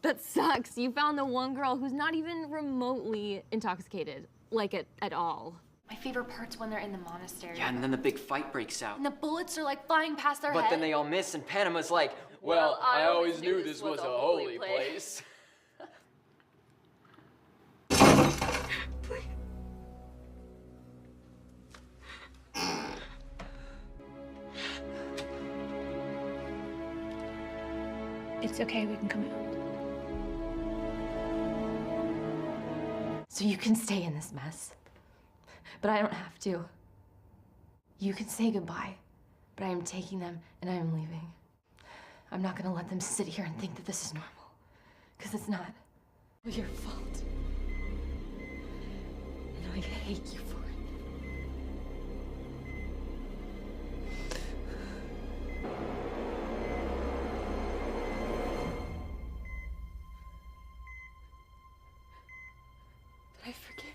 That sucks. You found the one girl who's not even remotely intoxicated, like at all. My favorite part's when they're in the monastery. Yeah, and then the big fight breaks out. And the bullets are like flying past their head. But then they all miss, and Panama's like, well, I always knew this was a holy place. It's okay, we can come out. So you can stay in this mess, but I don't have to. You can say goodbye, but I am taking them and I am leaving. I'm not gonna let them sit here and think that this is normal, because it's not. It was your fault. And I hate you for it. But I forgive you.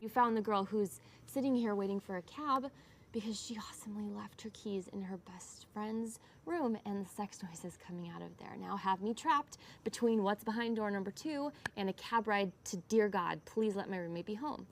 You found the girl who's sitting here waiting for a cab because she awesomely left her keys in her best friend's room and the sex noise is coming out of there. Now have me trapped between what's behind door number 2 and a cab ride to dear God, please let my roommate be home.